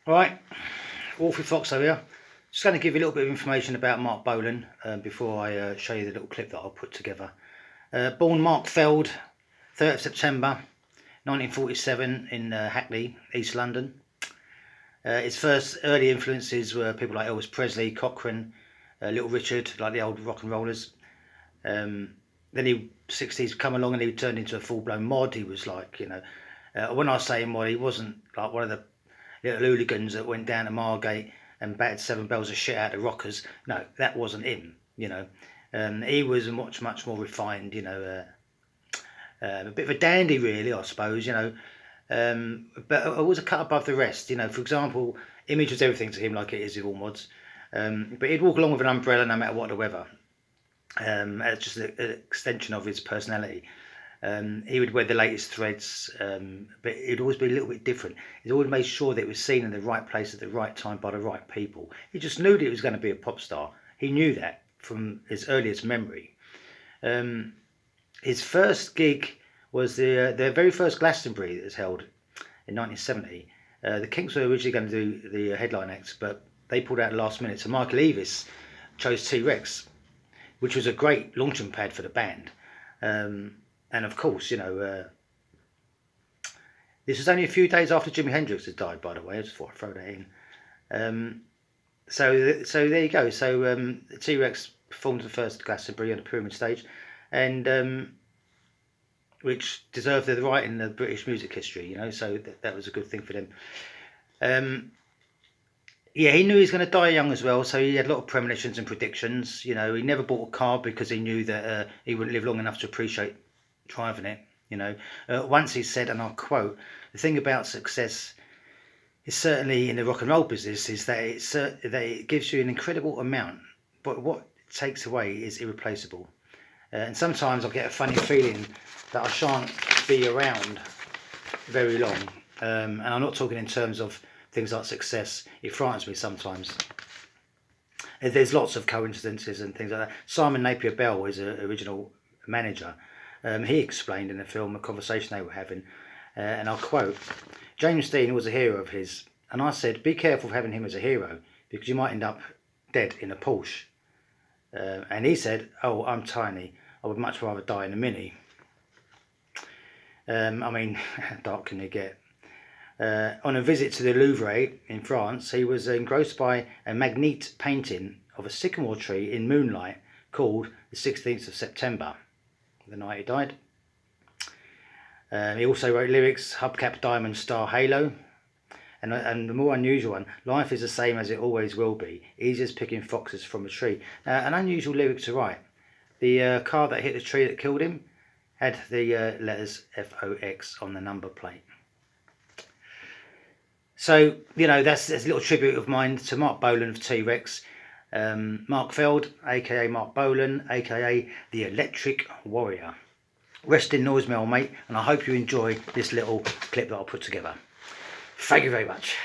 Right, Wolfie Fox over here. Just going to give you a little bit of information about Mark Bolan before I show you the little clip that I'll put together. Born Mark Feld, 3rd of September 1947 in Hackney, East London. His first early influences were people like Elvis Presley, Cochrane, Little Richard, like the old rock and rollers. Then he 60s come along and he turned into a full-blown mod. He was like, when I say mod, he wasn't like one of the little hooligans that went down to Margate and battered 7 bells of shit out of rockers. No, that wasn't him. He was much more refined. A bit of a dandy, really, I suppose. But always a cut above the rest. For example, image was everything to him, like it is with all mods. But he'd walk along with an umbrella no matter what the weather. It's just an extension of his personality. He would wear the latest threads, but it'd always be a little bit different. He'd always made sure that it was seen in the right place at the right time by the right people. He just knew that he was going to be a pop star. He knew that from his earliest memory. His first gig was their very first Glastonbury that was held in 1970. The Kinks were originally going to do the headline acts, but they pulled out last minute. So Michael Eavis chose T-Rex, which was a great launching pad for the band. And of course, this was only a few days after Jimi Hendrix had died, by the way. I just thought I'd throw that in. So there you go. So T-Rex performed the first Glastonbury on the Pyramid stage, and which deserved the right in the British music history. So that was a good thing for them. Yeah, he knew he was going to die young as well, so he had a lot of premonitions and predictions. He never bought a car because he knew that he wouldn't live long enough to appreciate driving it. Once he said, and I'll quote, "The thing about success is certainly in the rock and roll business is that it gives you an incredible amount, but what it takes away is irreplaceable. And sometimes I get a funny feeling that I shan't be around very long. And I'm not talking in terms of things like success. It frightens me sometimes. There's lots of coincidences and things like that. Simon Napier Bell is an original manager. He explained in the film a conversation they were having, and I'll quote, "James Dean was a hero of his, and I said, be careful of having him as a hero, because you might end up dead in a Porsche. And he said, oh, I'm tiny. I would much rather die in a Mini." How dark can you get? On a visit to the Louvre in France, he was engrossed by a Magritte painting of a sycamore tree in moonlight called the 16th of September, the night he died. He also wrote lyrics, Hubcap Diamond Star Halo, and the more unusual one, life is the same as it always will be, easy as picking foxes from a tree. An unusual lyric to write. The car that hit the tree that killed him had the letters FOX on the number plate. So, that's a little tribute of mine to Mark Bolan of T-Rex. Mark Feld, aka Mark Bolan, aka the Electric Warrior. Rest in noise, mate, and I hope you enjoy this little clip that I'll put together. Thank you very much.